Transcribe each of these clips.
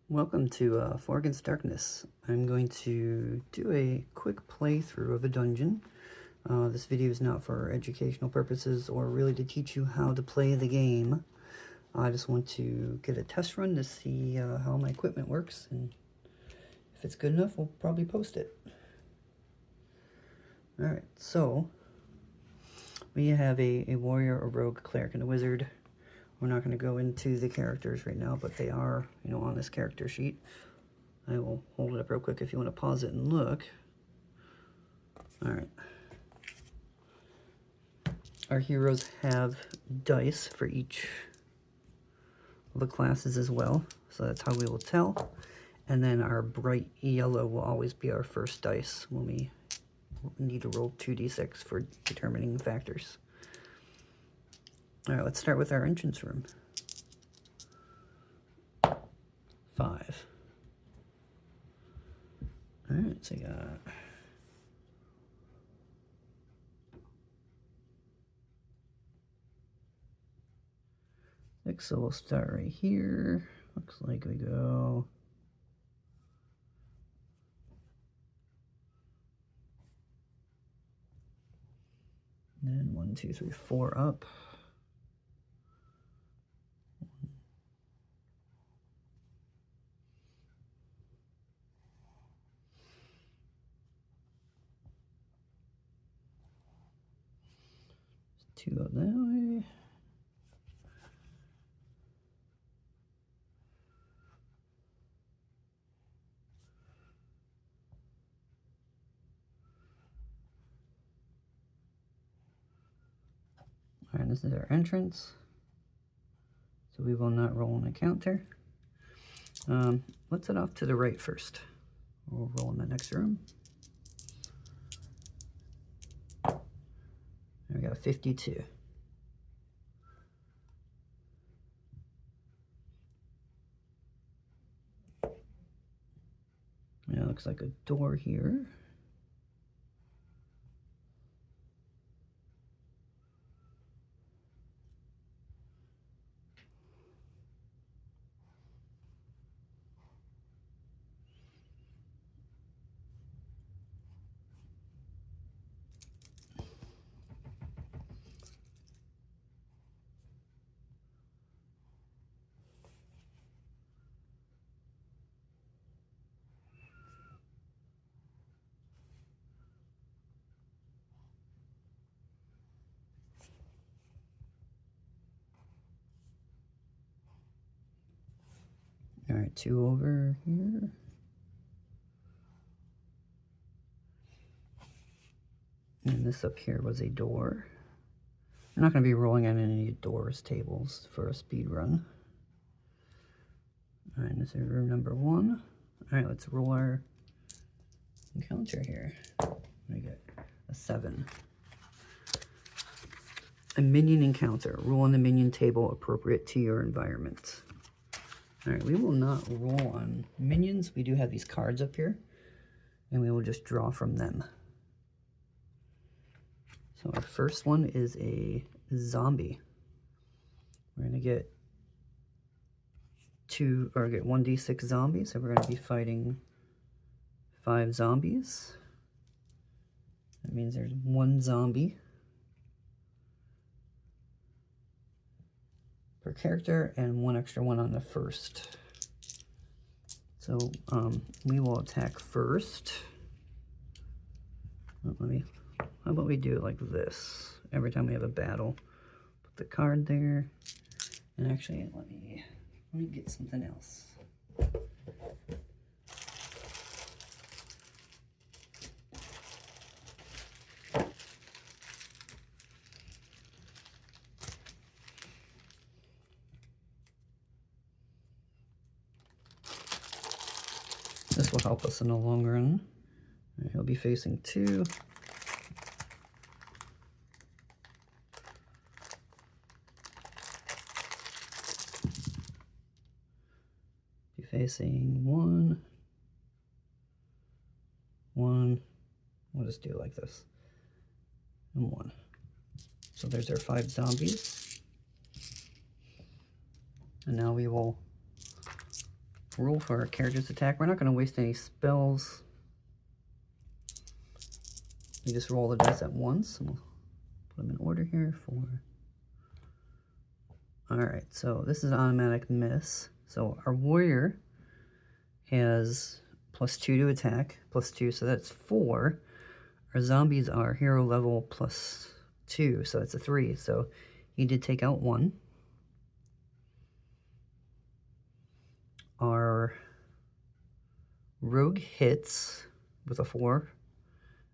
Welcome to Far Against Darkness. I'm going to do a quick playthrough of a dungeon. This video is not for educational purposes or really to teach you how to play the game. I just want to get a test run to see how my equipment works, and if it's good enough, we'll probably post it. Alright, so we have a warrior, a rogue, a cleric, and a wizard. We're not going to go into the characters right now, but they are, on this character sheet. I will hold it up real quick if you want to pause it and look. Alright. Our heroes have dice for each of the classes as well, so that's how we will tell. And then our bright yellow will always be our first dice when we need to roll 2d6 for determining factors. Alright, let's start with our entrance room. 5. Alright, so you got... So we'll start right here. Looks like we go... And then 1, 2, 3, 4 up. Two up that way. Alright, this is our entrance. So we will not roll an encounter. Let's head off to the right first. We'll roll in the next room. And we got a 52. And it looks like a door here. Alright, 2 over here. And this up here was a door. We're not going to be rolling on any doors, tables for a speed run. Alright, this is room number 1. Alright, let's roll our encounter here. We get a 7. A minion encounter. Roll on the minion table appropriate to your environment. Alright, we will not roll on minions. We do have these cards up here, and we will just draw from them. So our first one is a zombie. We're going to get 1d6 zombies, so we're going to be fighting 5 zombies. That means there's 1 zombie per character and 1 extra one on the first. So we will attack first. How about we do it like this? Every time we have a battle, put the card there. And actually, let me get something else. This will help us in the long run. He'll be facing 2. Be facing 1. 1. We'll just do it like this. And 1. So there's our 5 zombies. And now we will roll for our character's attack. We're not going to waste any spells. We just roll the dice at once. And we'll put them in order here for... Alright, so this is an automatic miss. So our warrior has +2 to attack, +2, so that's 4. Our zombies are hero level +2, so that's a 3. So he did take out 1. Our rogue hits with a 4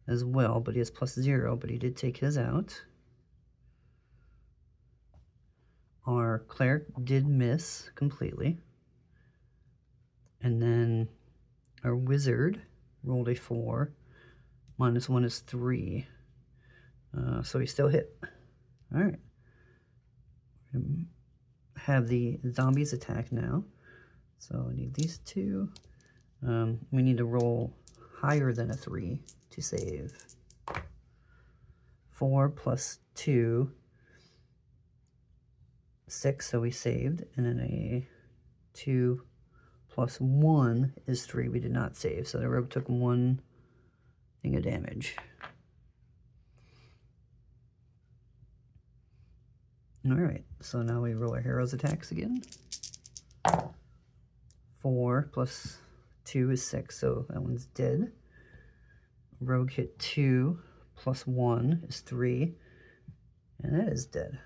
as well, but he has +0, but he did take his out. Our cleric did miss completely. And then our wizard rolled a 4. -1 is 3. So he still hit. Alright. Have the zombies attack now. So I need these two. We need to roll higher than a 3 to save. 4 + 2. 6, so we saved. And then a 2 + 1 is 3. We did not save. So the rogue took 1 thing of damage. Alright, so now we roll our hero's attacks again. 4 + 2 is 6, so that one's dead. Rogue hit 2 + 1 is 3, and that is dead.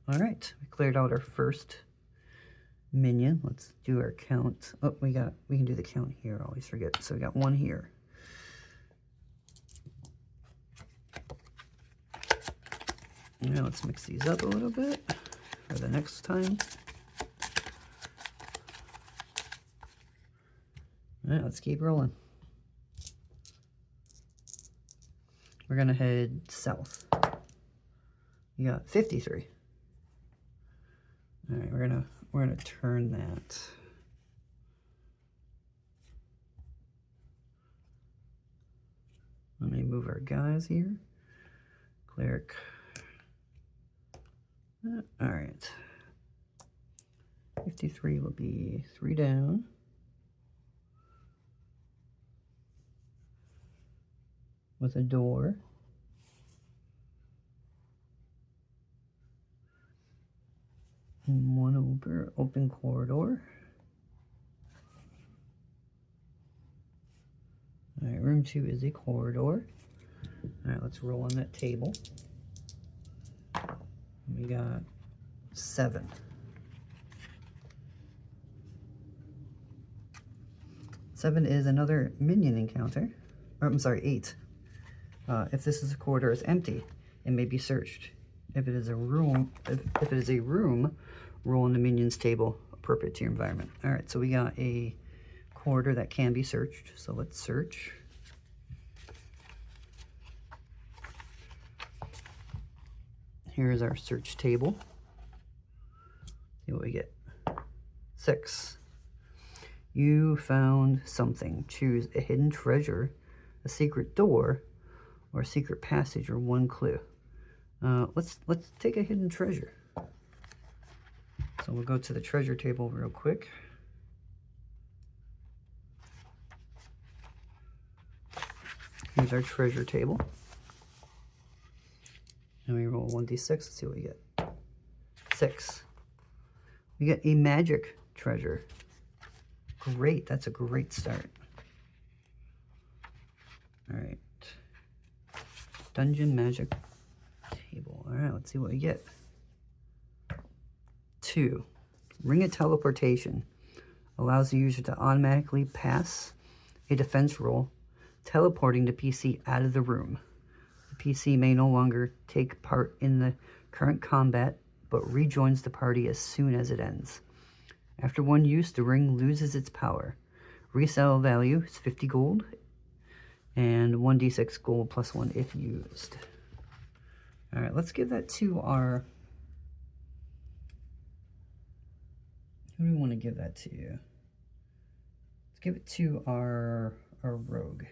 Alright, we cleared out our first minion. Let's do our count. Oh, we can do the count here, I always forget. So we got 1 here. Now let's mix these up a little bit for the next time. All right, let's keep rolling. We're gonna head south. You got 53. All right, we're gonna turn that. Let me move our guys here. Cleric. All right. 53 will be 3 down. With a door. And 1 open corridor. All right, room 2 is a corridor. All right, let's roll on that table. We got 7. 7 is another minion encounter. Or, I'm sorry, 8. If this is a corridor is empty, it may be searched. If it is a room, if it is a room, roll on the minion's table appropriate to your environment. All right, so we got a corridor that can be searched. So let's search. Here's our search table. See what we get. 6. You found something. Choose a hidden treasure, a secret door, or a secret passage, or 1 clue. Let's take a hidden treasure. So we'll go to the treasure table real quick. Here's our treasure table. And we roll 1d6. Let's see what we get. 6. We get a magic treasure. Great. That's a great start. All right. Dungeon magic table. All right, let's see what we get. 2. Ring of Teleportation. Allows the user to automatically pass a defense roll, teleporting the PC out of the room. The PC may no longer take part in the current combat, but rejoins the party as soon as it ends. After 1 use, the ring loses its power. Resale value is 50 gold, and 1d6 gold plus 1 if used. All right, let's give that to our... Who do we want to give that to? Let's give it to our rogue.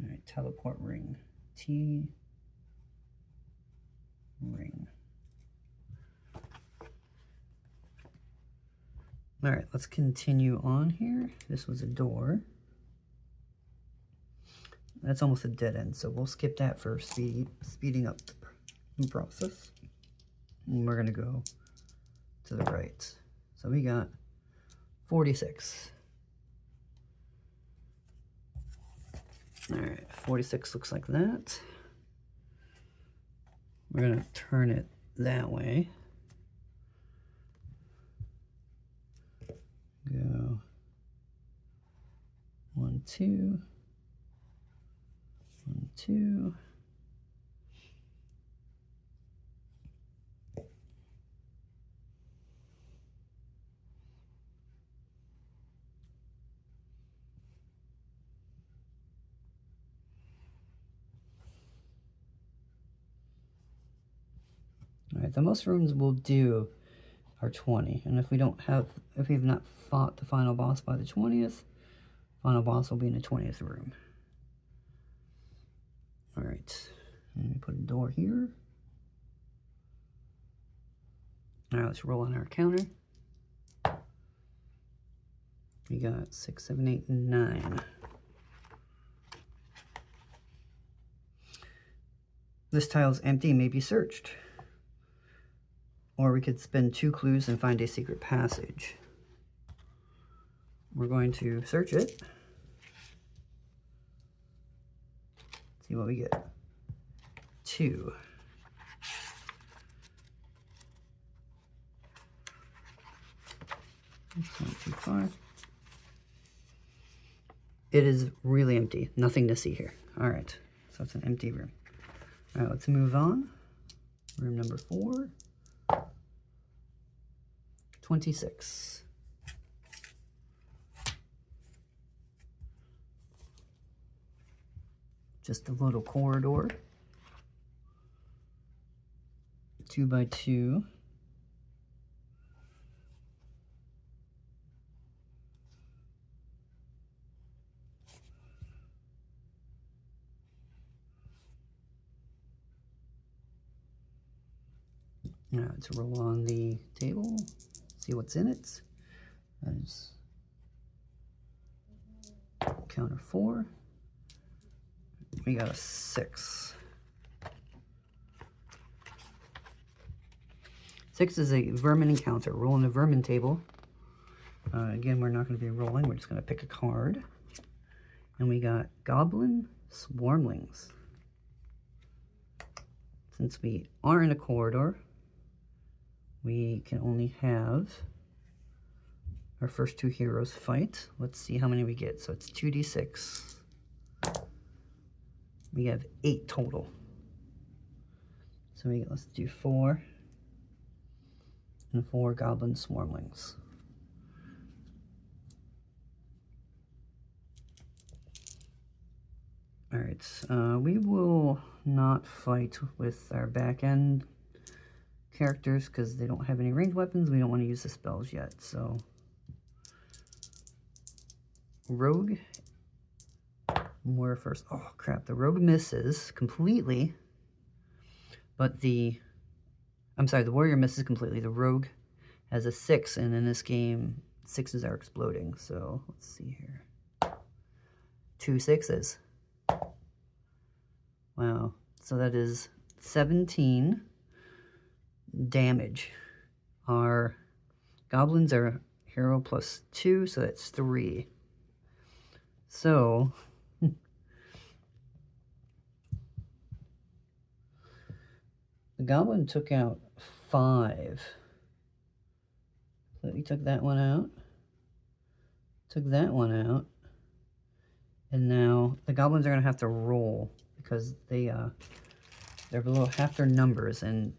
All right, teleport ring. T ring. All right, let's continue on here. This was a door. That's almost a dead end, so we'll skip that for speeding up the process. And we're gonna go to the right. So we got 46. All right, 46 looks like that. We're gonna turn it that way. Go 1, 2, 1, 2. All right, the most rooms we'll do are 20, and if we've not fought the final boss by the 20th, final boss will be in the 20th room. All right, let me put a door here. All right, let's roll on our counter. We got 6, 7, 8, 9. This tile's empty, may be searched. Or we could spend 2 clues and find a secret passage. We're going to search it. See what we get. 2. That's not too far. It is really empty. Nothing to see here. All right, so it's an empty room. All right, let's move on. Room number 4. 26. Just a little corridor. 2 by 2. Now let's roll on the table, see what's in it. That is counter 4. We got a 6. 6 is a vermin encounter. Roll on the vermin table. Again, we're not going to be rolling. We're just going to pick a card. And we got Goblin Swarmlings. Since we are in a corridor, we can only have our first 2 heroes fight. Let's see how many we get. So it's 2d6. We have 8 total. So let's do 4 and 4 Goblin Swarmlings. All right, we will not fight with our back end characters because they don't have any ranged weapons. We don't want to use the spells yet, so Rogue, we're first. Oh crap, the Rogue misses completely, but the Warrior misses completely. The Rogue has a 6, and in this game 6s are exploding. So let's see here, 2 6s. Wow, so that is 17 damage. Our goblins are hero plus 2, so that's 3. So the goblin took out 5. So we took that one out. Took that one out. And now the goblins are going to have to roll because they're below half their numbers, and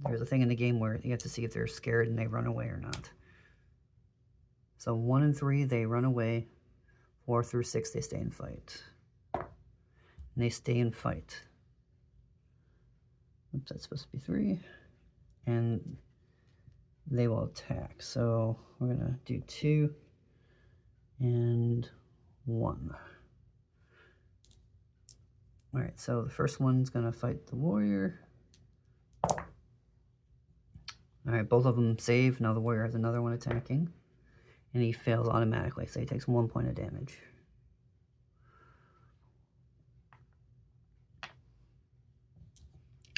there's a thing in the game where you have to see if they're scared and they run away or not. So 1 and 3, they run away. 4 through 6, they stay and fight. And they stay and fight. Oops, that's supposed to be 3. And they will attack. So we're going to do 2 and 1. All right, so the first one's going to fight the warrior. Alright, both of them save. Now the warrior has another one attacking. And he fails automatically, so he takes 1 point of damage.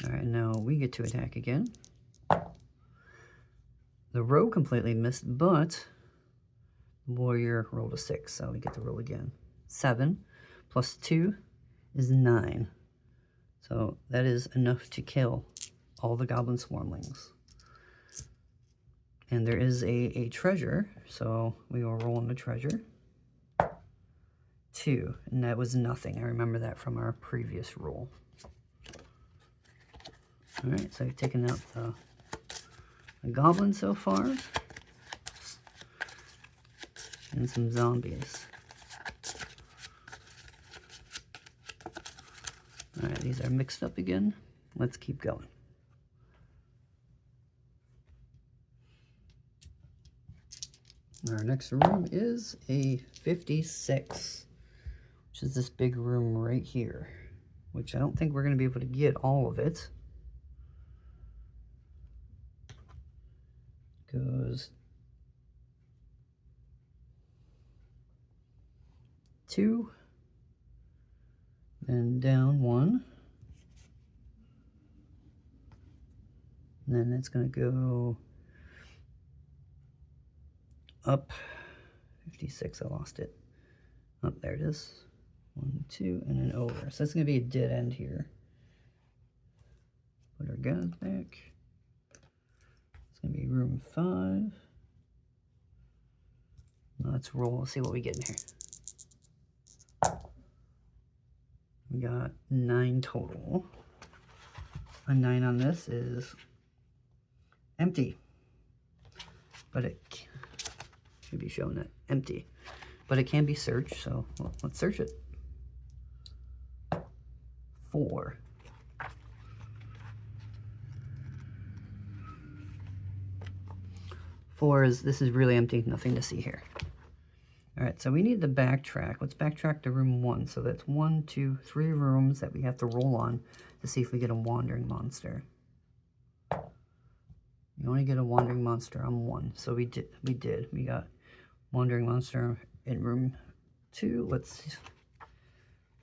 Alright, now we get to attack again. The rogue completely missed, but the warrior rolled a 6, so we get to roll again. 7 plus 2 is 9. So that is enough to kill all the goblin swarmlings. And there is a treasure, so we will roll on the treasure. 2, and that was nothing. I remember that from our previous roll. Alright, so I've taken out the goblin so far. And some zombies. Alright, these are mixed up again. Let's keep going. Our next room is a 56, which is this big room right here, which I don't think we're going to be able to get all of it. Goes 2, then down 1, and then it's going to go up 56. I lost it. Oh, there it is. 1, 2, and then over. So that's going to be a dead end here. Put our guns back. It's going to be room 5. Let's roll. Let's see what we get in here. We got 9 total. A 9 on this is empty. But it should be shown that empty. But it can be searched, so well, let's search it. 4. This is really empty, nothing to see here. Alright, so we need to backtrack. Let's backtrack to room 1. So that's 1, 2, 3 rooms that we have to roll on to see if we get a wandering monster. You only get a wandering monster on 1. So we did. We got wandering monster in room 2. Let's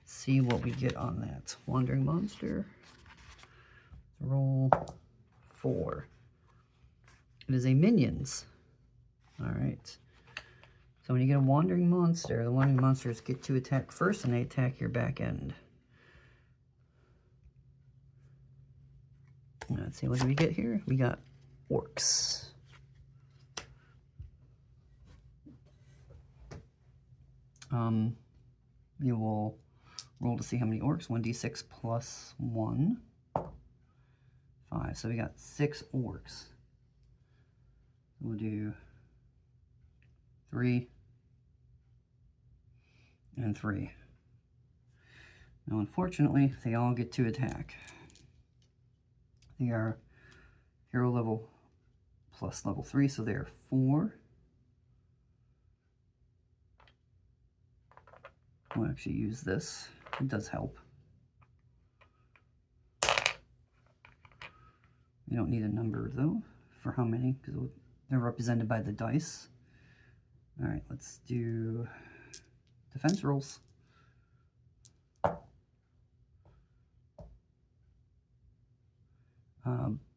see what we get on that. Wandering monster. Roll 4. It is a minions. Alright. So when you get a wandering monster, the wandering monsters get to attack first and they attack your back end. Let's see, what do we get here? We got orcs. You will roll to see how many orcs. 1d6 plus 1. 5. So we got 6 orcs. We'll do 3 and 3. Now, unfortunately, they all get to attack. They are hero level plus level 3, so they are 4. I'll actually use this. It does help. We don't need a number, though, for how many, because they're represented by the dice. All right, let's do defense rolls.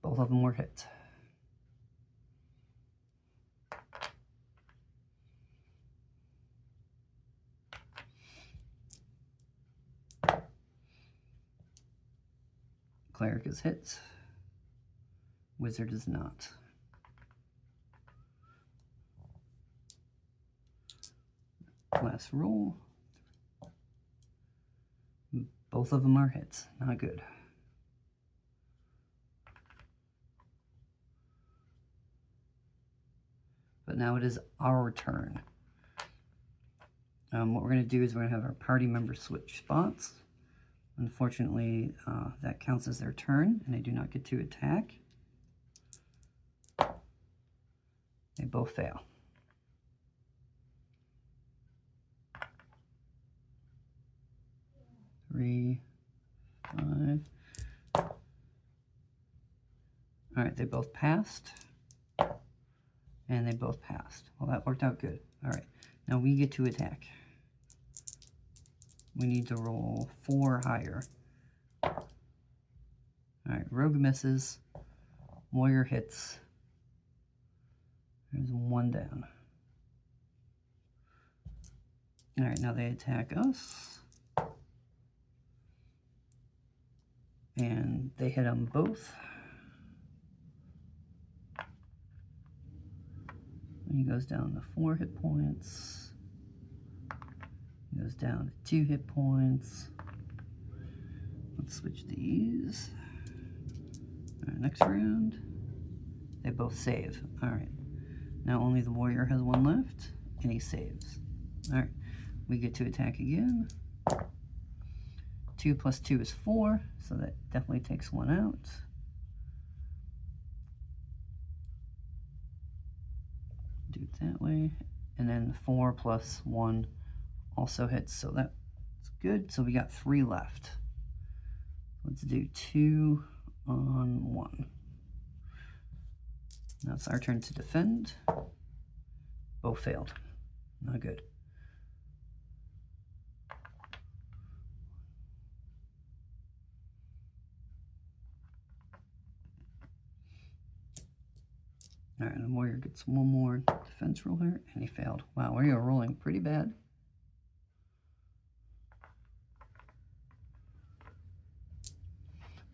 Both of them were hit. Cleric is hit. Wizard is not. Last roll. Both of them are hits. Not good. But now it is our turn. What we're going to do is we're going to have our party members switch spots. Unfortunately, that counts as their turn, and they do not get to attack. They both fail. Three, 5. All right, they both passed. And they both passed. Well, that worked out good. All right, now we get to attack. We need to roll 4 higher. All right, rogue misses. Warrior hits. There's 1 down. All right, now they attack us. And they hit them both. He goes down to 4 hit points. He goes down to 2 hit points. Let's switch these. All right, next round. They both save. All right. Now only the warrior has 1 left, and he saves. All right. We get to attack again. 2 plus 2 is 4, so that definitely takes 1 out. Do it that way. And then 4 plus 1 also hits, so that's good. So we got 3 left. Let's do 2 on 1. Now it's our turn to defend. Both failed. Not good. All right, the warrior gets 1 more defense roll here, and he failed. Wow, we are rolling pretty bad.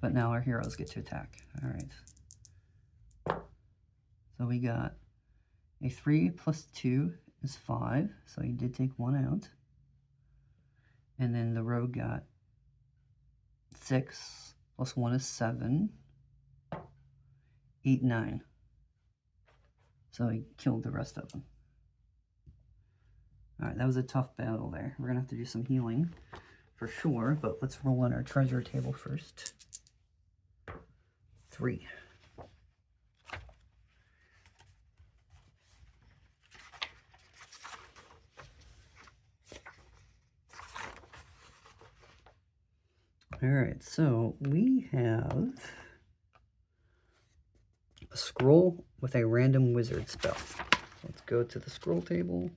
But now our heroes get to attack. All right. So we got a 3 plus 2 is 5, so he did take 1 out. And then the rogue got 6 plus 1 is 7. 8, 9. So he killed the rest of them. All right, that was a tough battle there. We're going to have to do some healing for sure, but let's roll on our treasure table first. 3. All right, so we have a scroll with a random wizard spell. Let's go to the scroll table.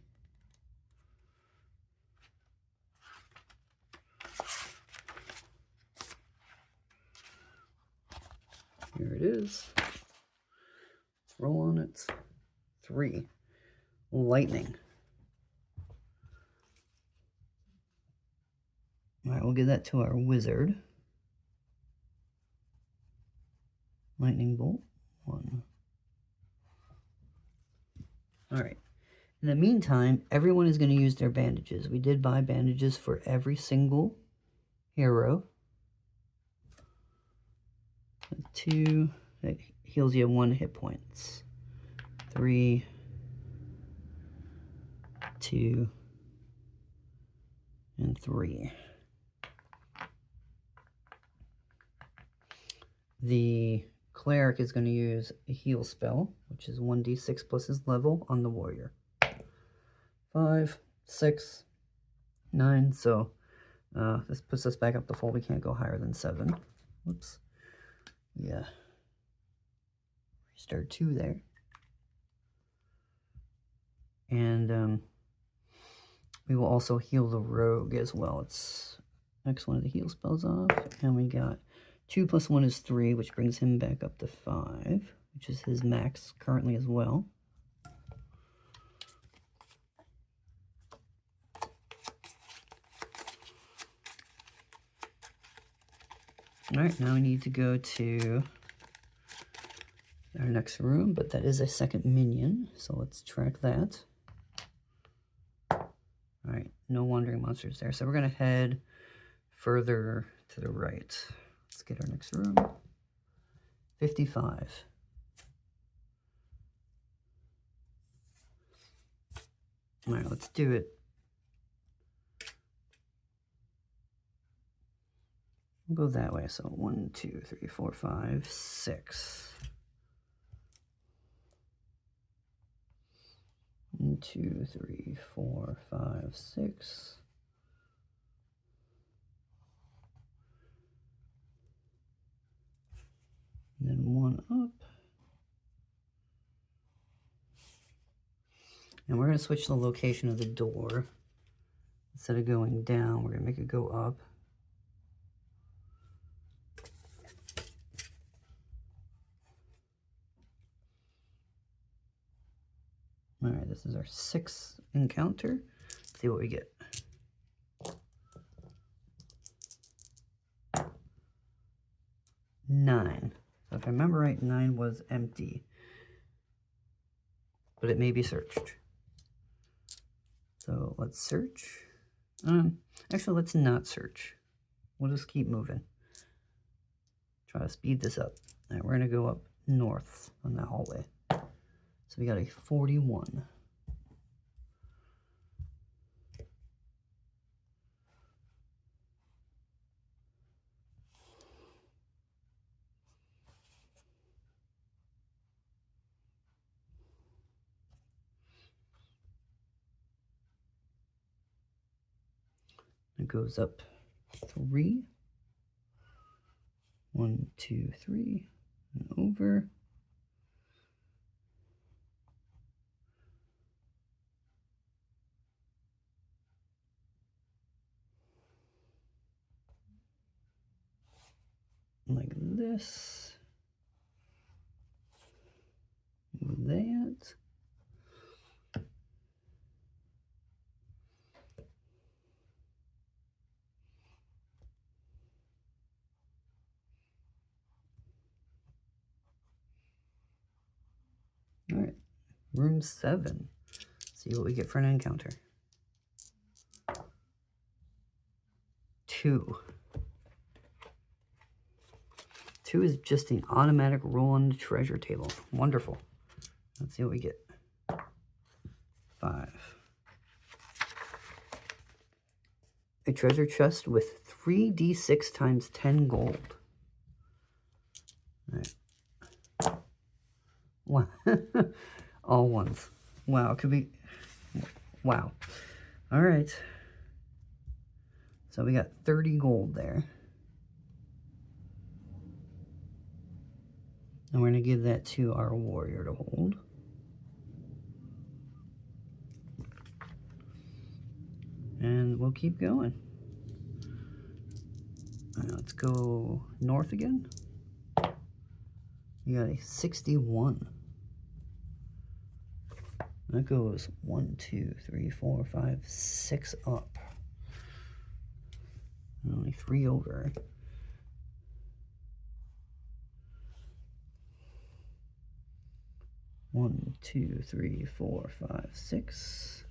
Here it is. Roll on it. 3. Lightning. All right, we'll give that to our wizard. Lightning bolt. 1. All right. In the meantime, everyone is going to use their bandages. We did buy bandages for every single hero. 2, that heals you 1 hit points. 3, 2, and 3. The cleric is going to use a heal spell, which is 1d6 plus his level on the warrior. 5, 6, 9, so this puts us back up to full. We can't go higher than 7. Whoops. Yeah. Restart 2 there. And we will also heal the rogue as well. It's next one of the heal spells off. And we got 2 plus 1 is 3, which brings him back up to 5, which is his max currently as well. All right, now we need to go to our next room, but that is a second minion, so let's track that. All right, no wandering monsters there, so we're going to head further to the right. Let's get our next room. 55. All right, let's do it. We'll go that way. So 1, 2, 3, 4, 5, 6. 1, 2, 3, 4, 5, 6. And then 1 up. And we're going to switch the location of the door. Instead of going down, we're going to make it go up. All right, this is our 6th encounter. Let's see what we get. Nine. So if I remember right, 9 was empty. But it may be searched. So let's search. Actually, let's not search. We'll just keep moving. Try to speed this up. All right, we're going to go up north on that hallway. So we got a 41. It goes up 3. 1, 2, 3, and over. Like this. That. All right, room 7. See what we get for an encounter. 2. 2 is just an automatic roll on the treasure table. Wonderful. Let's see what we get. 5. A treasure chest with 3d6 times 10 gold. All right. Wow. All ones. Wow, it could be... Wow. All right. So we got 30 gold there. And we're going to give that to our warrior to hold. And we'll keep going. All right, let's go north again. You got a 61. That goes 1, 2, 3, 4, 5, 6 up. And only 3 over. One, 2, 3, 4, 5, 6.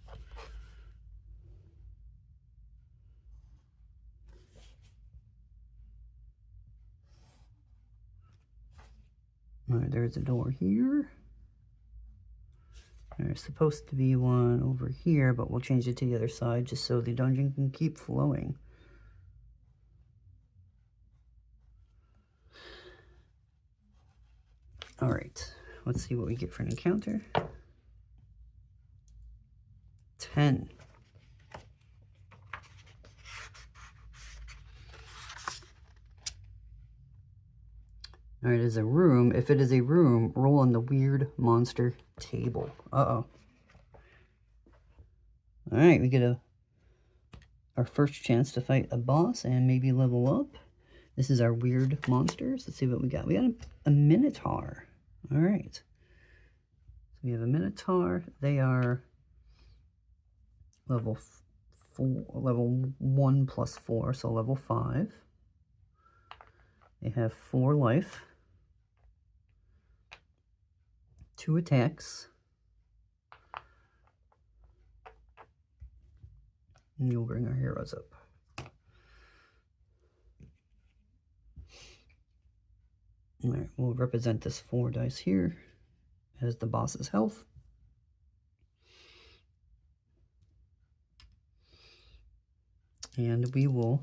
All right, there's a door here. There's supposed to be one over here, but we'll change it to the other side just so the dungeon can keep flowing. All right, let's see what we get for an encounter. 10. All right, as a room, if it is a room, roll on the weird monster table. Uh-oh. All right, we get our first chance to fight a boss and maybe level up. This is our weird monsters. Let's see what we got. We got a Minotaur. All right. So we have a Minotaur. They are level 1 plus 4, so level 5. They have 4 life. 2 attacks. And you'll bring our heroes up. All right, we'll represent this 4 dice here as the boss's health. And we will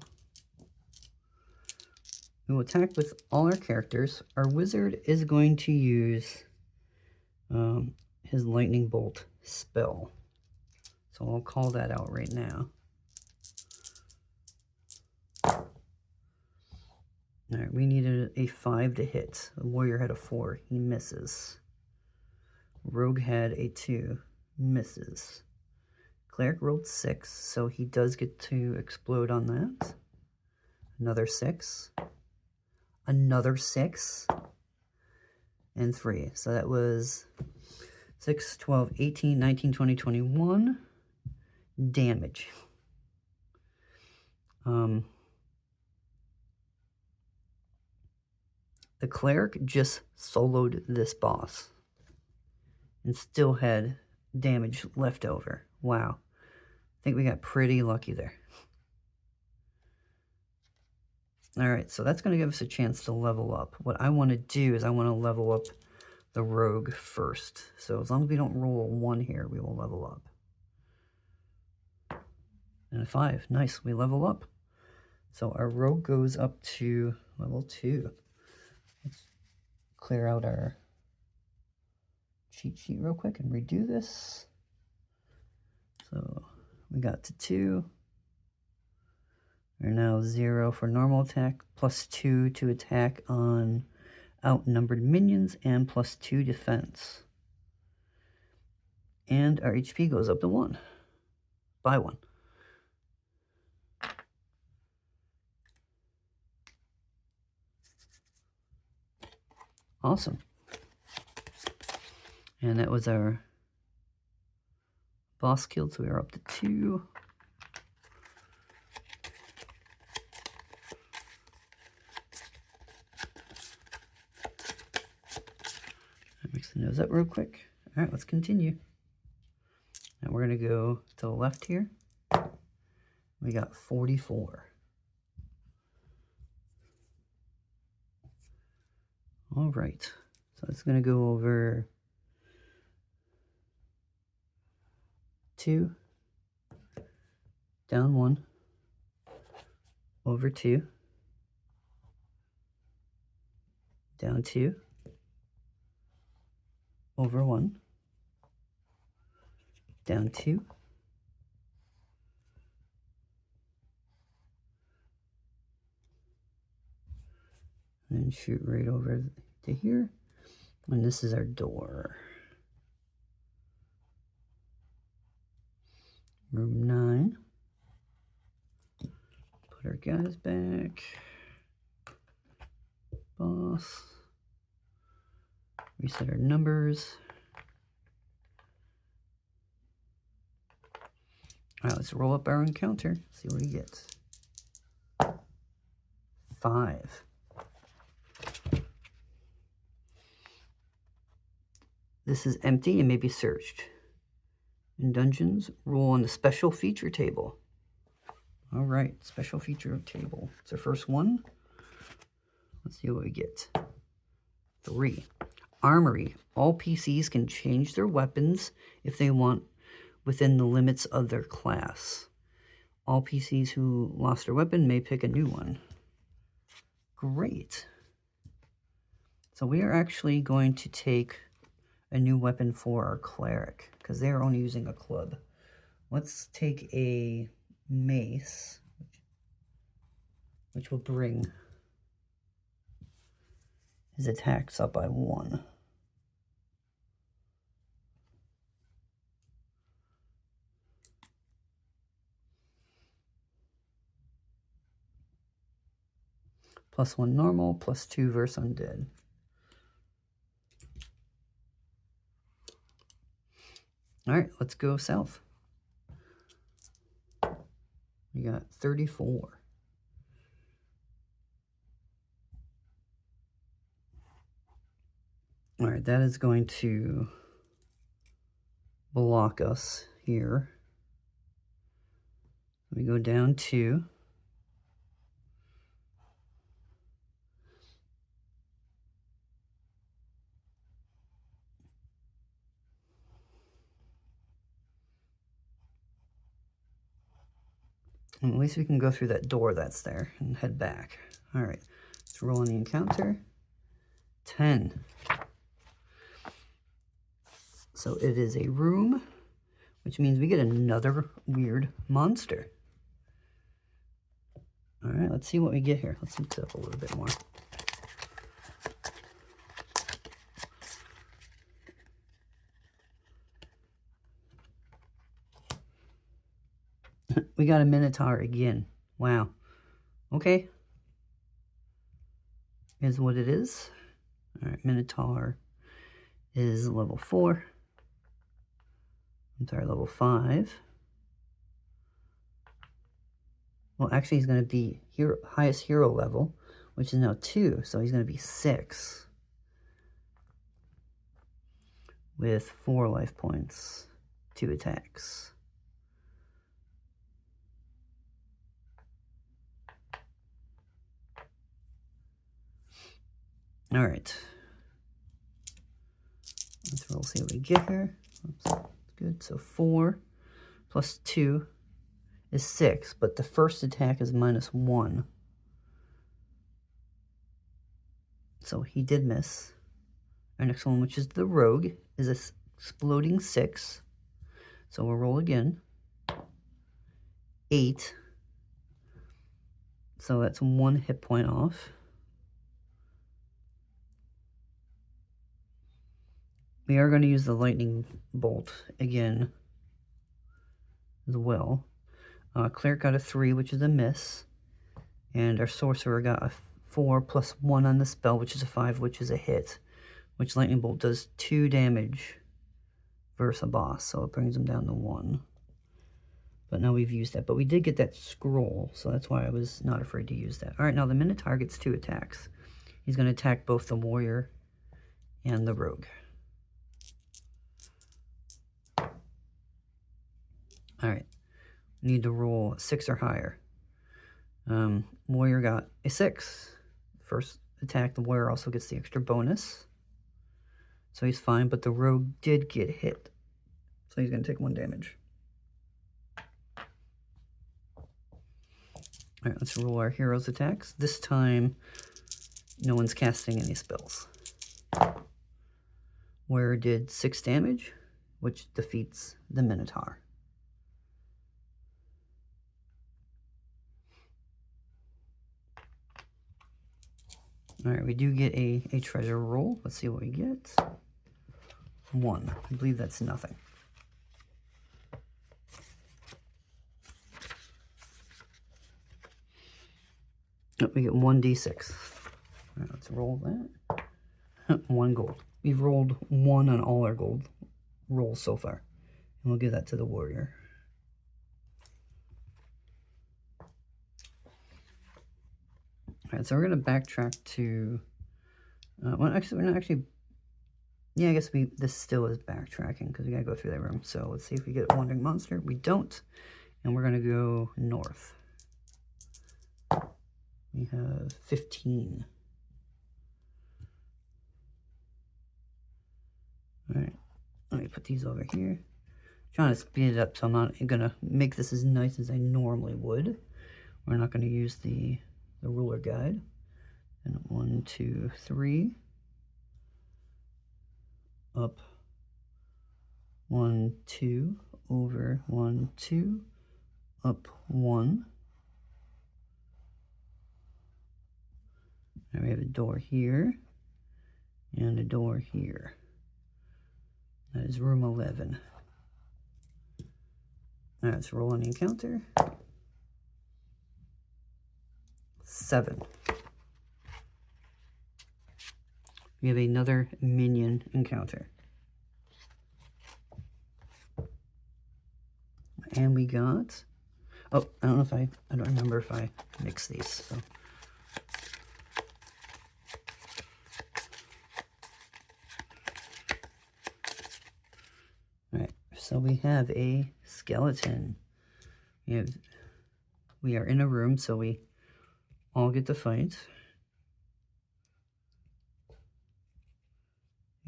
attack with all our characters. Our wizard is going to use his lightning bolt spell. So I'll call that out right now. All right, we needed a 5 to hit. The warrior had a 4. He misses. Rogue had a 2. misses. Cleric rolled 6, so he does get to explode on that. Another 6. Another 6. And 3. So that was 6, 12, 18, 19, 20, 21. Damage. The cleric just soloed this boss and still had damage left over. Wow. I think we got pretty lucky there. Alright, so that's going to give us a chance to level up. What I want to do is I want to level up the rogue first. So as long as we don't roll a 1 here, we will level up. And a 5. Nice, we level up. So our rogue goes up to level 2. Let's clear out our cheat sheet real quick and redo this. So we got to 2. We're now 0 for normal attack, plus 2 to attack on outnumbered minions, and plus 2 defense. And our HP goes up to 1. By 1. Awesome. And that was our boss killed, so we are up to 2. Mix the nose up real quick. All right, let's continue. Now we're going to go to the left here. We got 44. All right, so it's going to go over 2, down 1, over 2, down 2, over 1, down 2, and then shoot right over to here, and this is our door. Room 9. Put our guys back. Boss. Reset our numbers. Alright, let's roll up our encounter. See what we get. 5. This is empty and may be searched. In dungeons, roll on the special feature table. Alright, special feature table. It's our first one. Let's see what we get. 3. Armory. All PCs can change their weapons if they want within the limits of their class. All PCs who lost their weapon may pick a new one. Great. So we are actually going to take a new weapon for our cleric, because they are only using a club. Let's take a mace, which will bring his attacks up by 1. Plus 1 normal, plus 2 versus undead. Alright, let's go south. We got 34. Alright, that is going to block us here. We go down 2. And at least we can go through that door that's there and head back. Alright, let's roll on the encounter. 10. So it is a room, which means we get another weird monster. Alright, let's see what we get here. Let's mix it up a little bit more. We got a Minotaur again. Wow. Okay. Is what it is. Alright, Minotaur is level 4. I'm sorry, level 5. Well, actually, he's going to be highest hero level, which is now 2, so he's going to be 6. With 4 life points, 2 attacks. Alright. Let's roll, see what we get here. Oops, that's good. So 4 plus 2 is 6, but the first attack is -1. So he did miss. Our next one, which is the Rogue, is a exploding 6. So we'll roll again. 8. So that's 1 hit point off. We are going to use the lightning bolt again as well. Cleric got a 3, which is a miss. And our sorcerer got a 4 plus 1 on the spell, which is a 5, which is a hit. Which lightning bolt does 2 damage versus a boss, so it brings him down to 1. But now we've used that. But we did get that scroll, so that's why I was not afraid to use that. Alright, now the Minotaur gets 2 attacks. He's going to attack both the warrior and the rogue. Alright, we need to roll 6 or higher. Warrior got a 6. First attack, the warrior also gets the extra bonus. So he's fine, but the rogue did get hit. So he's going to take 1 damage. Alright, let's roll our hero's attacks. This time, no one's casting any spells. Warrior did 6 damage, which defeats the Minotaur. Alright, we do get a treasure roll. Let's see what we get. 1. I believe that's nothing. Oh, we get 1d6. Alright, let's roll that. 1 gold. We've rolled 1 on all our gold rolls so far. And we'll give that to the warrior. Alright, so we're going to backtrack to... well, actually, we're not actually... Yeah, I guess this still is backtracking because we got to go through that room. So let's see if we get a wandering monster. We don't. And we're going to go north. We have 15. Alright, let me put these over here. I'm trying to speed it up, so I'm not going to make this as nice as I normally would. We're not going to use the ruler guide. And 1, 2, 3. Up. 1, 2. Over. 1, 2. Up. 1. Now we have a door here. And a door here. That is room 11. Alright, let's roll an encounter. 7. We have another minion encounter. And we got... Oh, I don't know if I don't remember if I mixed these, so... Alright, so we have a skeleton. We are in a room, so we all get to fight.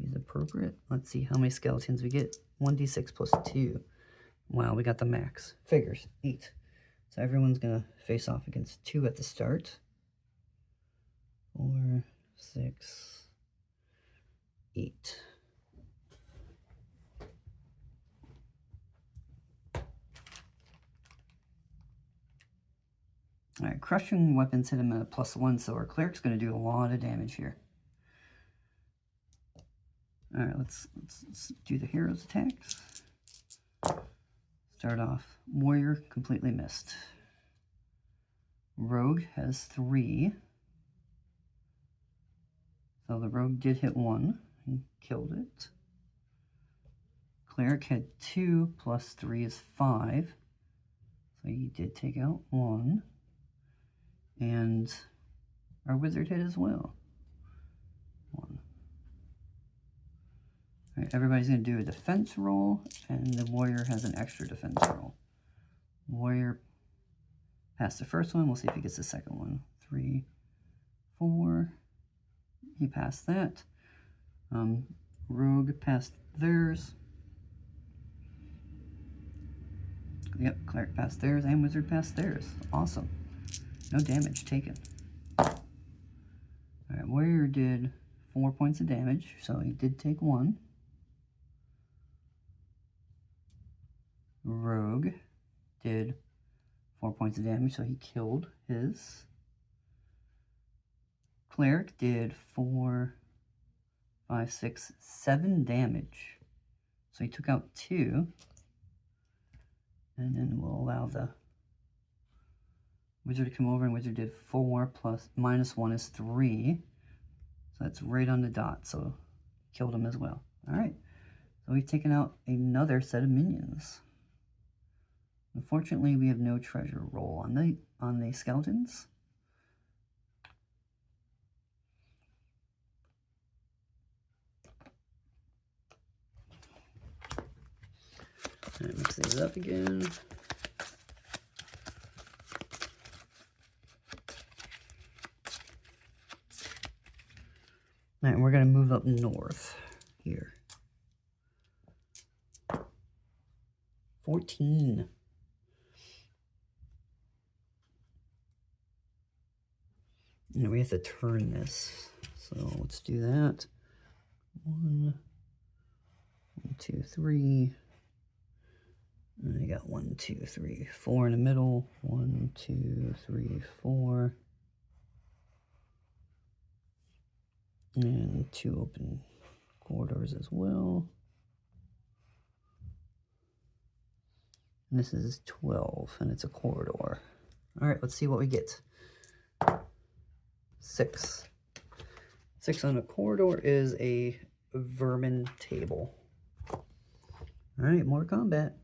Is appropriate. Let's see how many skeletons we get. 1d6 plus 2. Wow, we got the max. Figures. 8. So everyone's going to face off against 2 at the start. 4, 6, 8. Alright, crushing weapons hit him at a +1, so our cleric's going to do a lot of damage here. Alright, let's do the hero's attacks. start off. Warrior completely missed. Rogue has 3. So the rogue did hit 1 and killed it. Cleric had 2 plus 3 is 5. So he did take out 1. And our wizard hit as well. 1. Alright, everybody's going to do a defense roll, and the warrior has an extra defense roll. Warrior passed the first one. We'll see if he gets the second one. 3, 4. He passed that. Rogue passed theirs. Yep, cleric passed theirs, and wizard passed theirs. Awesome. No damage taken. Alright, warrior did 4 points of damage, so he did take 1. Rogue did 4 points of damage, so he killed his. Cleric did 4, 5, 6, 7 damage. So he took out 2. And then we'll allow the wizard to come over, and wizard did 4 plus minus 1 is 3. So that's right on the dot, so killed him as well. Alright, so we've taken out another set of minions. Unfortunately, we have no treasure roll on the skeletons. Alright, mix these up again. Alright, we're going to move up north here. 14. And we have to turn this. So let's do that. 1, 2, 3. And I got 1, 2, 3, 4 in the middle. 1, 2, 3, 4. And 2 open corridors as well. And this is 12, and it's a corridor. All right, let's see what we get. 6. 6 on a corridor is a vermin table. All right, more combat.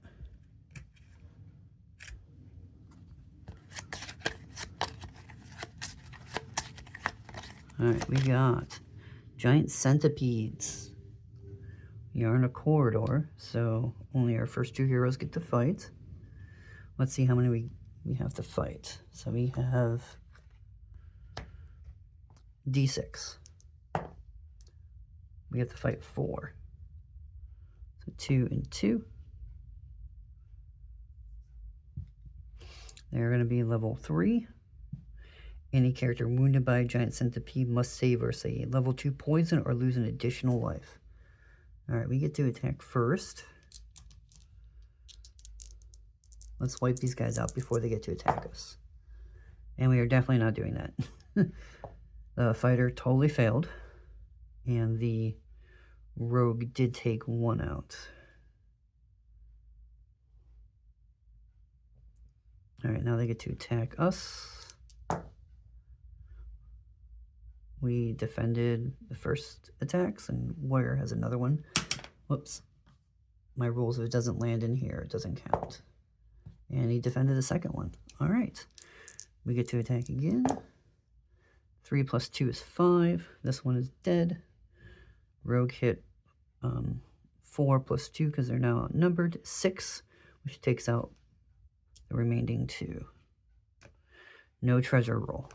All right, we got giant centipedes. We are in a corridor, so only our first 2 heroes get to fight. Let's see how many we have to fight. So we have D6. We have to fight 4. So 2 and 2. They're going to be level 3. Any character wounded by a giant centipede must save or say level 2 poison or lose an additional life. Alright, we get to attack first. Let's wipe these guys out before they get to attack us. And we are definitely not doing that. The fighter totally failed. And the rogue did take 1 out. Alright, now they get to attack us. We defended the first attacks, and warrior has another one. Whoops. My rules, if it doesn't land in here, it doesn't count. And he defended the second one. Alright. We get to attack again. 3 plus 2 is 5. This one is dead. Rogue hit 4 plus 2 because they're now outnumbered. 6, which takes out the remaining 2. No treasure roll.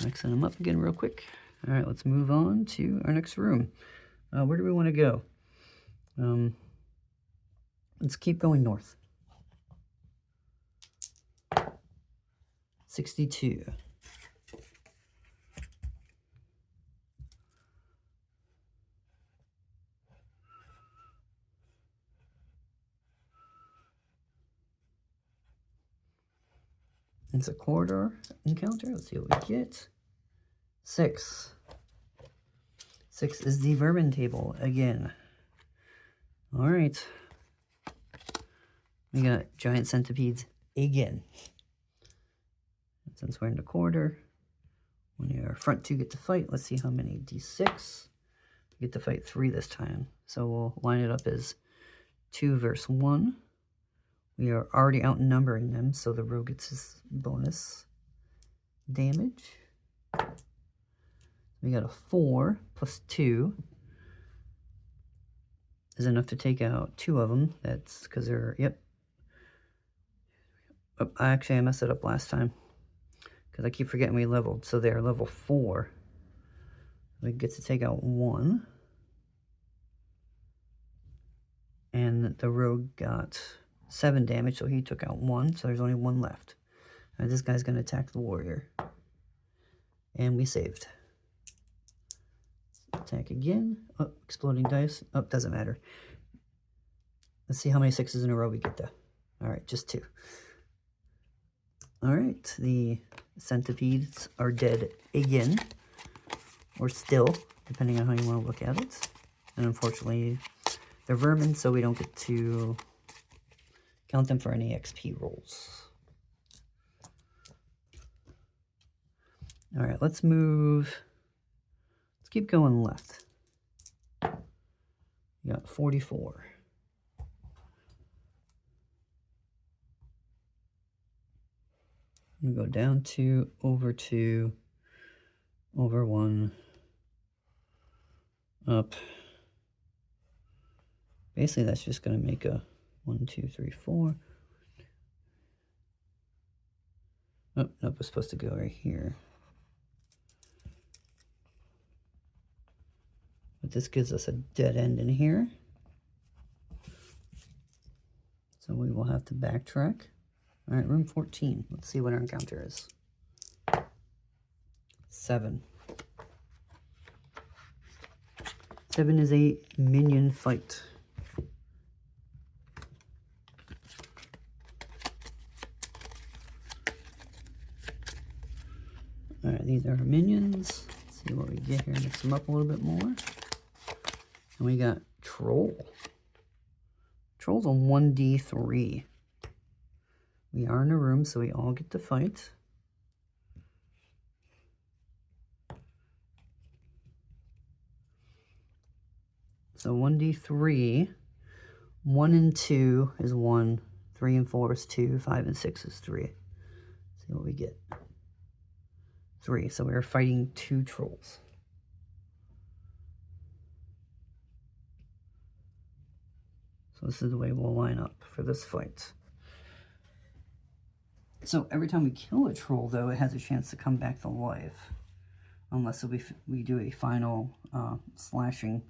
Mixing them up again real quick. All right, let's move on to our next room. Where do we want to go? Let's keep going north. 62. It's a corridor encounter. Let's see what we get. 6. 6 is the vermin table again. All right. We got giant centipedes again. Since we're in the quarter, when your front two get to fight, let's see how many. D6. We get to fight 3 this time. So we'll line it up as 2 versus 1. We are already outnumbering them, so the rogue gets his bonus damage. We got a 4 plus 2 is enough to take out 2 of them. That's because they're, yep. Oh, actually, I messed it up last time because I keep forgetting we leveled. So they're level 4. We get to take out 1. And the rogue got 7 damage, so he took out 1. So there's only 1 left. And this guy's going to attack the warrior. And we saved. Attack again. Oh, exploding dice. Oh, doesn't matter. Let's see how many 6s in a row we get though. Alright, just 2. Alright, the centipedes are dead again. Or still, depending on how you want to look at it. And unfortunately, they're vermin, so we don't get to count them for any XP rolls. Alright, let's move. Let's keep going left. We got 44. I'm going to go down 2, over 2, over 1, up. Basically, that's just going to make a 1, 2, 3, 4. Oh, nope, it's supposed to go right here. But this gives us a dead end in here. So we will have to backtrack. All right, room 14. Let's see what our encounter is. 7. 7 is a minion fight. All right, these are our minions. Let's see what we get here. Mix them up a little bit more. And we got Troll. Troll's a 1d3. We are in a room, so we all get to fight. So 1d3. 1 and 2 is 1. 3 and 4 is 2. 5 and 6 is 3. Let's see what we get. 3. So we're fighting 2 trolls. So this is the way we'll line up for this fight. So every time we kill a troll, though, it has a chance to come back to life. Unless we do a final slashing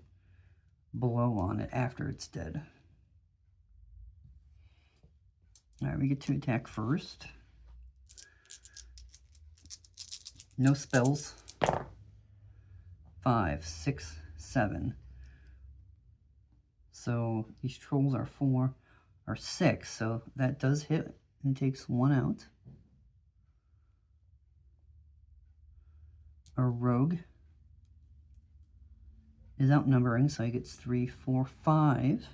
blow on it after it's dead. Alright, we get to attack first. No spells. 5, 6, 7. So these trolls are 4 or 6, so that does hit and takes 1 out. Our rogue is outnumbering, so he gets 3, 4, 5.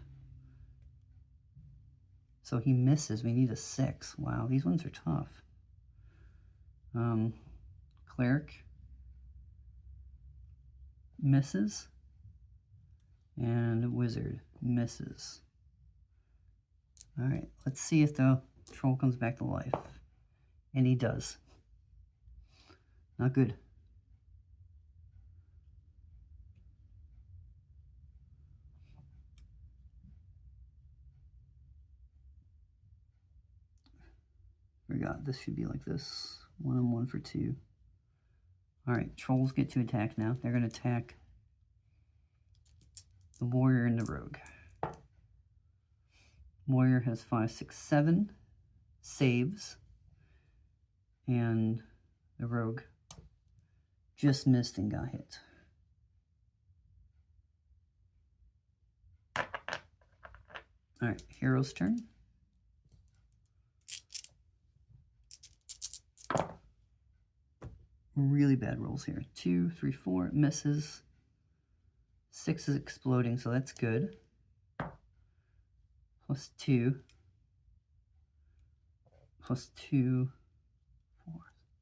So he misses. We need a 6. Wow, these ones are tough. Cleric misses. And wizard misses. Alright, let's see if the troll comes back to life. And he does. Not good. Forgot, this should be like this. 1 and 1 for 2. Alright, trolls get to attack now. They're going to attack the warrior and the rogue. Warrior has 5, 6, 7. Saves. And the rogue just missed and got hit. Alright, hero's turn. Really bad rolls here. 2, 3, 4. Misses. 6 is exploding, so that's good. Plus 2. Plus 2, 4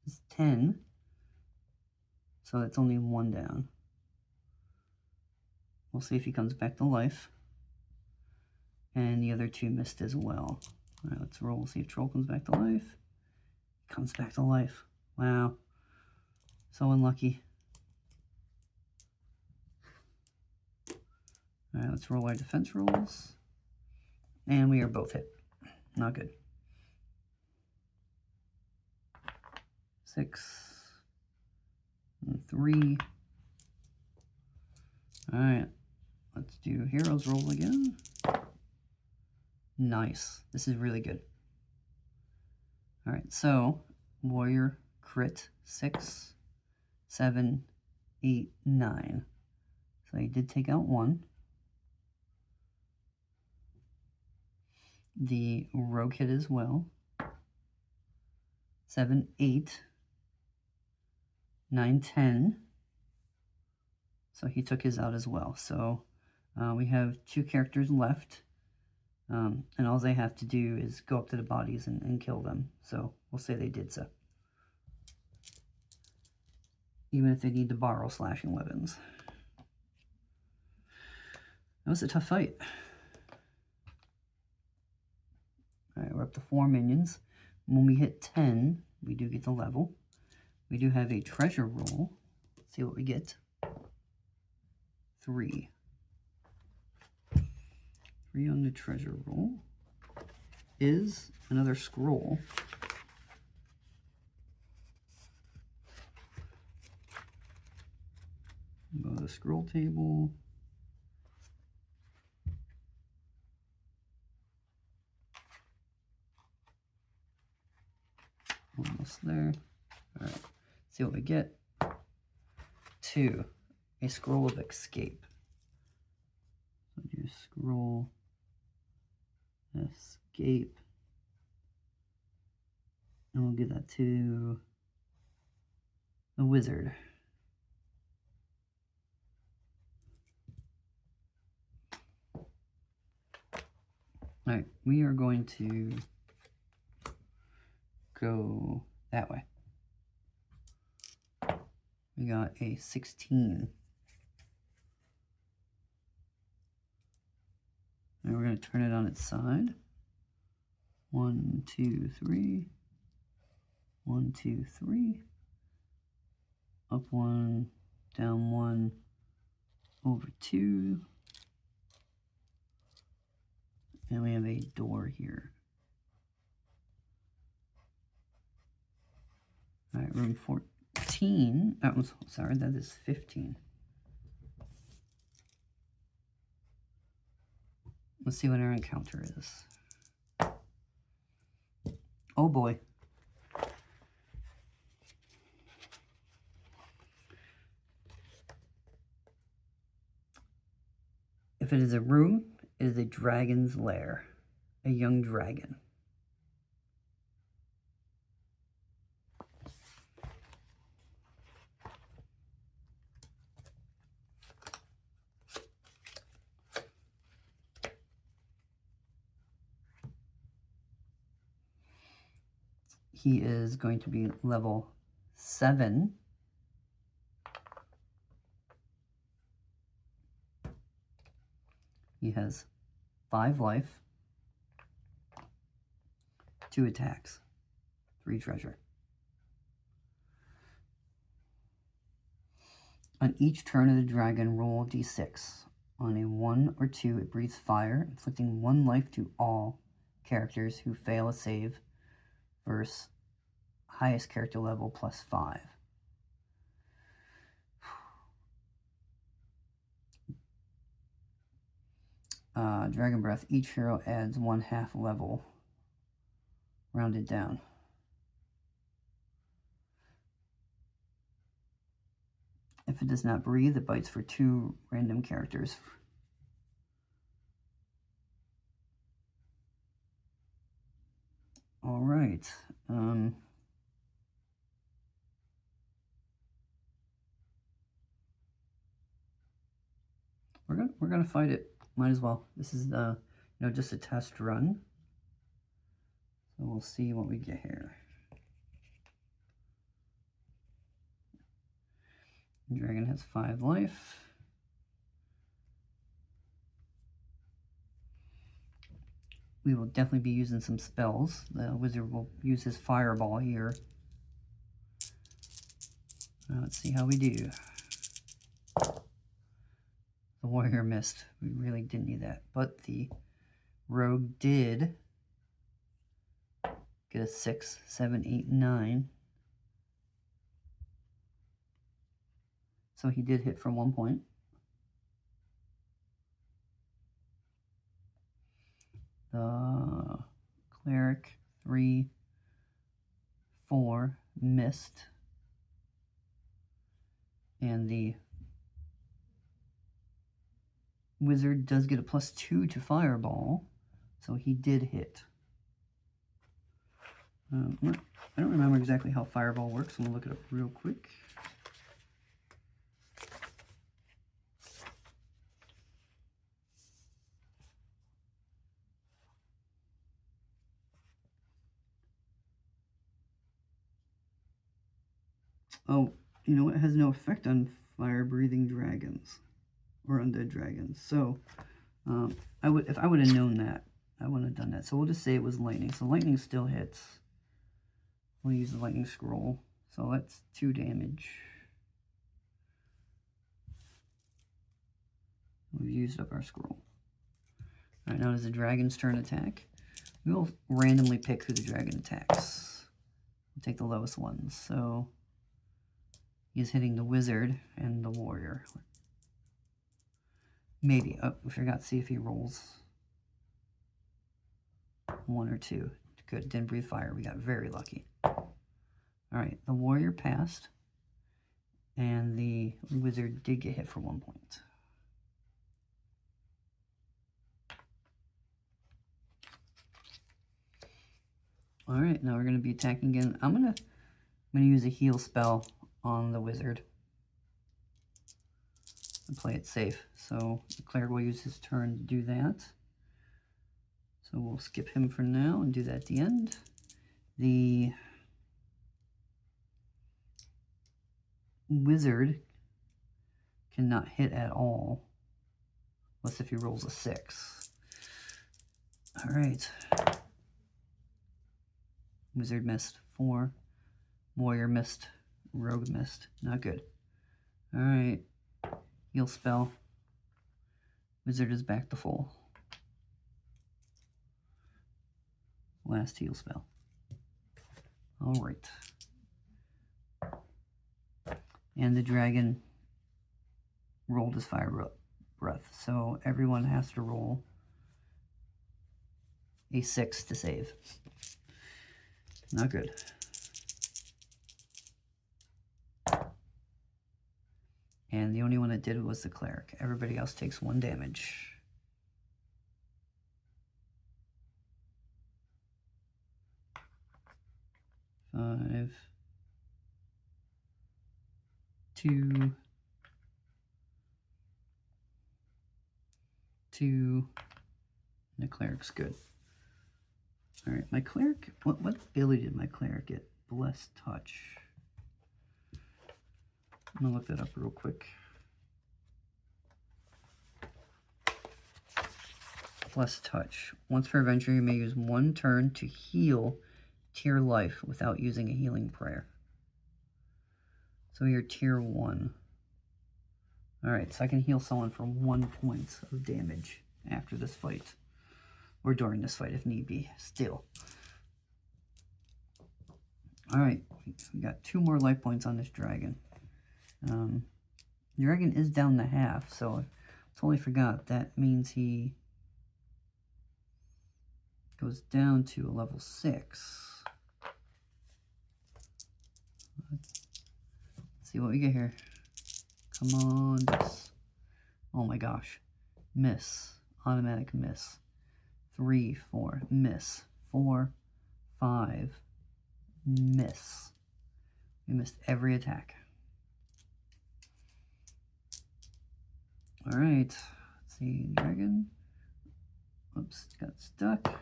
is 10. So that's only 1 down. We'll see if he comes back to life. And the other 2 missed as well. Alright, let's roll. We'll see if Troll comes back to life. He comes back to life. Wow. So unlucky. Alright, let's roll our defense rolls. And we are both hit. Not good. 6 and 3. Alright, let's do heroes roll again. Nice. This is really good. Alright, so warrior crit 6, 7, 8, 9. So he did take out 1. The rogue hit as well. 7, 8, 9, 10. So he took his out as well. So we have 2 characters left. And all they have to do is go up to the bodies and kill them. So we'll say they did so. Even if they need to borrow slashing weapons. That was a tough fight. Alright, we're up to 4 minions. When we hit 10, we do get the level. We do have a treasure roll. Let's see what we get. 3. 3 on the treasure roll is another scroll. Go to the scroll table. Almost there. All right, see what we get. 2, a scroll of escape. So do scroll escape, and we'll give that to the wizard. All right, we are going to go that way. We got a 16. And we're going to turn it on its side. 1, 2, 3. 1, 2, 3. Up 1, down 1, over 2. And we have a door here. All right, room 14. Oh, sorry, that is 15. Let's see what our encounter is. Oh boy. If it is a room, it is a dragon's lair. A young dragon. He is going to be level 7. He has 5 life, 2 attacks, 3 treasure. On each turn of the dragon, roll d6. On a 1 or 2, it breathes fire, inflicting 1 life to all characters who fail a save versus highest character level plus 5. Dragon Breath, each hero adds 1/2 level, rounded down. If it does not breathe, it bites for 2 random characters. All right. we're gonna fight it. Might as well. This is just a test run. So we'll see what we get here. Dragon has 5 life. We will definitely be using some spells. The wizard will use his fireball here. Let's see how we do. The warrior missed. We really didn't need that. But the rogue did get a 6, 7, 8, 9. So he did hit from 1 point. The cleric, 3, 4, missed. And the wizard does get a +2 to fireball, so he did hit. I don't remember exactly how fireball works. I'm going to look it up real quick. Oh, you know, it has no effect on fire-breathing dragons or undead dragons. So, if I would have known that, I wouldn't have done that. So we'll just say it was lightning. So lightning still hits. We'll use the lightning scroll. So that's 2 damage. We've used up our scroll. All right, now is the dragon's turn attack. We'll randomly pick who the dragon attacks. We'll take the lowest ones. So he's hitting the wizard and the warrior. Maybe. Oh, we forgot to see if he rolls 1 or 2. Good. Didn't breathe fire. We got very lucky. All right. The warrior passed. And the wizard did get hit for 1 point. All right. Now we're going to be attacking again. I'm going to use a heal spell on the wizard and play it safe. So the cleric will use his turn to do that. So we'll skip him for now and do that at the end. The wizard cannot hit at all, unless if he rolls a 6. All right. Wizard missed 4. Warrior missed. Rogue missed. Not good. All right. Heal spell. Wizard is back to full. Last heal spell. All right. And the dragon rolled his fire breath. So everyone has to roll a 6 to save. Not good. And the only one that did was the cleric. Everybody else takes 1 damage. Five, 2, 2, and the cleric's good. All right, my cleric, what ability did my cleric get? Blessed Touch. I'm gonna look that up real quick. Blessed Touch. Once per adventure, you may use 1 turn to heal tier life without using a healing prayer. So you're tier 1. All right, so I can heal someone for 1 point of damage after this fight. Or during this fight, if need be, still. All right, we got 2 more life points on this dragon. The dragon is down to half, so I totally forgot. That means he goes down to a level 6. Let's see what we get here. Come on, this. Oh my gosh. Miss. Automatic miss. 3, 4, miss. 4, 5, miss. We missed every attack. All All right, let's see, dragon. Oops, got stuck.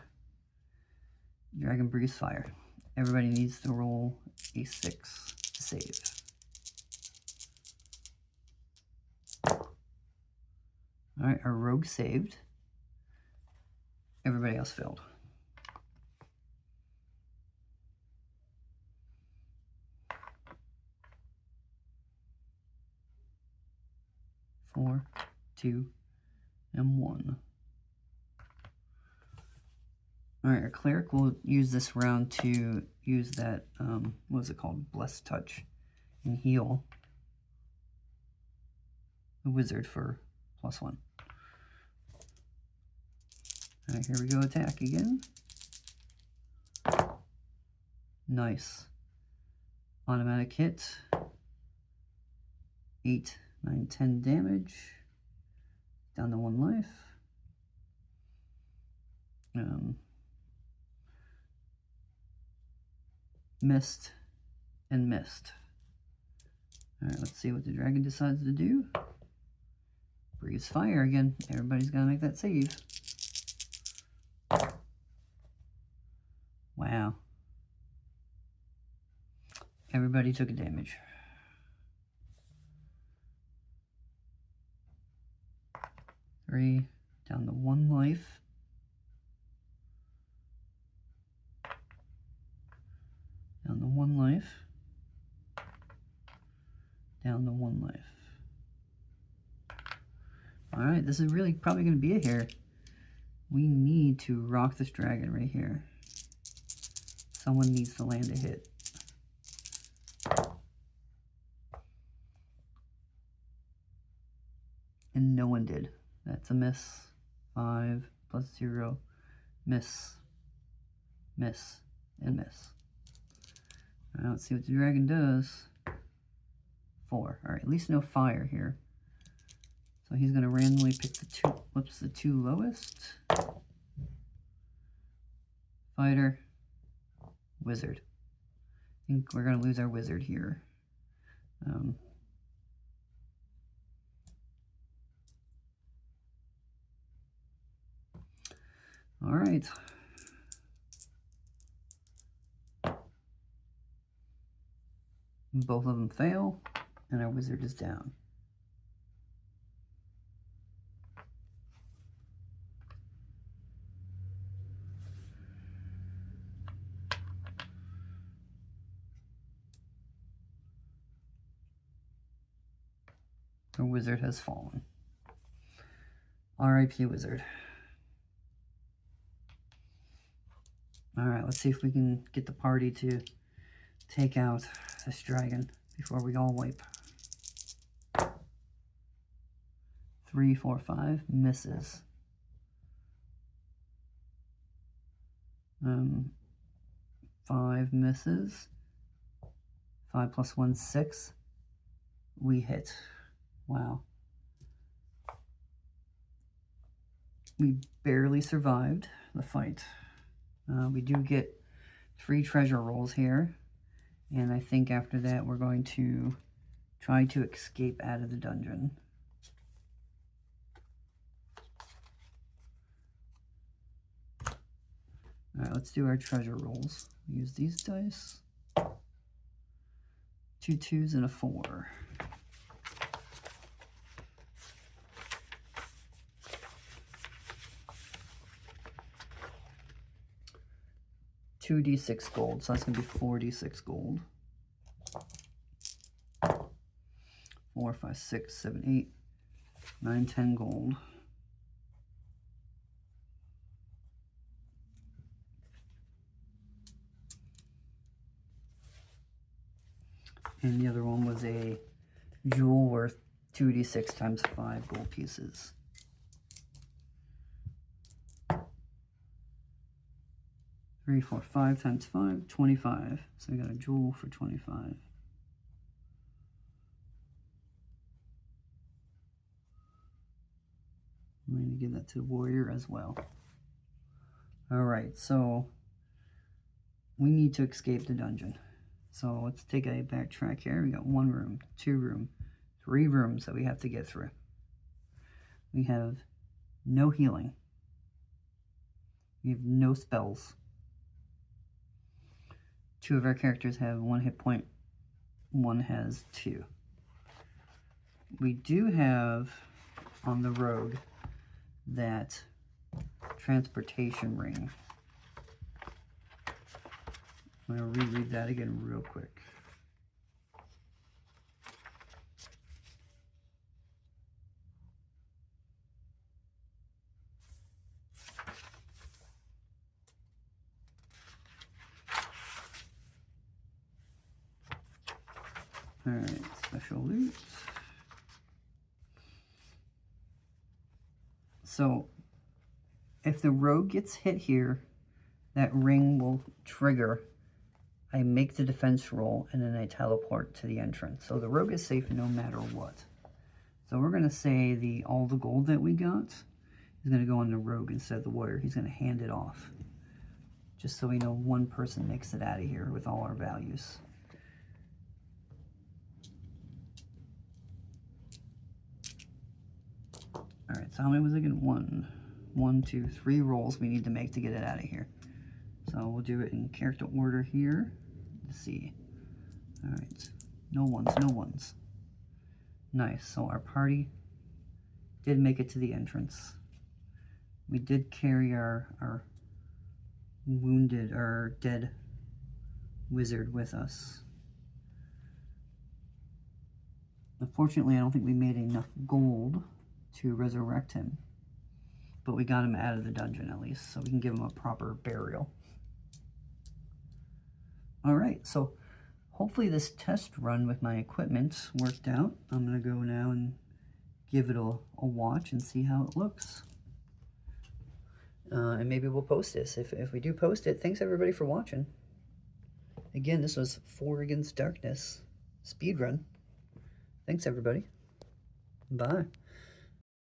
Dragon breathes fire. Everybody needs to roll a 6 to save. All right, our rogue saved. Everybody else failed. Four, 2, and 1. All right, our cleric will use this round to use that, what is it called? Blessed Touch, and heal the wizard for +1. All right, here we go, attack again. Nice. Automatic hit. 8, 9, 10 damage. Down to 1 life. Missed and missed. All right, let's see what the dragon decides to do. Breathes fire again. Everybody's got to make that save. Wow. Everybody took a damage. Three, down to 1 life. Down to 1 life. Down to 1 life. All right, this is really probably going to be it here. We need to rock this dragon right here. Someone needs to land a hit. And no one did. That's a miss. 5 plus 0. Miss. Miss. And miss. All right, let's see what the dragon does. 4. All right, at least no fire here. So he's going to randomly pick the two lowest. Fighter. Wizard. I think we're going to lose our wizard here. All right. Both of them fail, and our wizard is down. Our wizard has fallen. R.I.P. wizard. All right, let's see if we can get the party to take out this dragon before we all wipe. 3, 4, 5 misses. 5 misses. 5 plus 1, 6. We hit. Wow. We barely survived the fight. We do get 3 treasure rolls here. And I think after that we're going to try to escape out of the dungeon. Alright, let's do our treasure rolls. Use these dice. 2 2s and a 4. $2d6 gold, so that's going to be 4d6 gold. 4, 5, 6, 7, 8, 9, 10 gold. And the other one was a jewel worth 2d6 times 5 gold pieces. 3, 4, 5 times 5, 25. So we got a jewel for 25. I'm going to give that to the warrior as well. Alright, so we need to escape the dungeon. So let's take a backtrack here. We got 1 room, 2 room, 3 rooms that we have to get through. We have no healing. We have no spells. 2 of our characters have 1 hit point. 1 has 2. We do have on the rogue that transportation ring. I'm going to reread that again real quick. Alright, special loot. So, if the rogue gets hit here, that ring will trigger. I make the defense roll, and then I teleport to the entrance. So the rogue is safe no matter what. So we're going to say all the gold that we got is going to go on the rogue instead of the warrior. He's going to hand it off. Just so we know one person makes it out of here with all our values. Alright, so how many was I getting? 1, 2, 3 rolls we need to make to get it out of here. So we'll do it in character order here. Let's see. Alright, no ones, no ones. Nice, so our party did make it to the entrance. We did carry our wounded, our dead wizard with us. Unfortunately, I don't think we made enough gold to resurrect him, but we got him out of the dungeon at least, so we can give him a proper burial. Alright, so hopefully this test run with my equipment worked out. I'm going to go now and give it a watch and see how it looks. And maybe we'll post this. If we do post it, thanks everybody for watching. Again, this was 4 Against Darkness speedrun. Thanks everybody. Bye.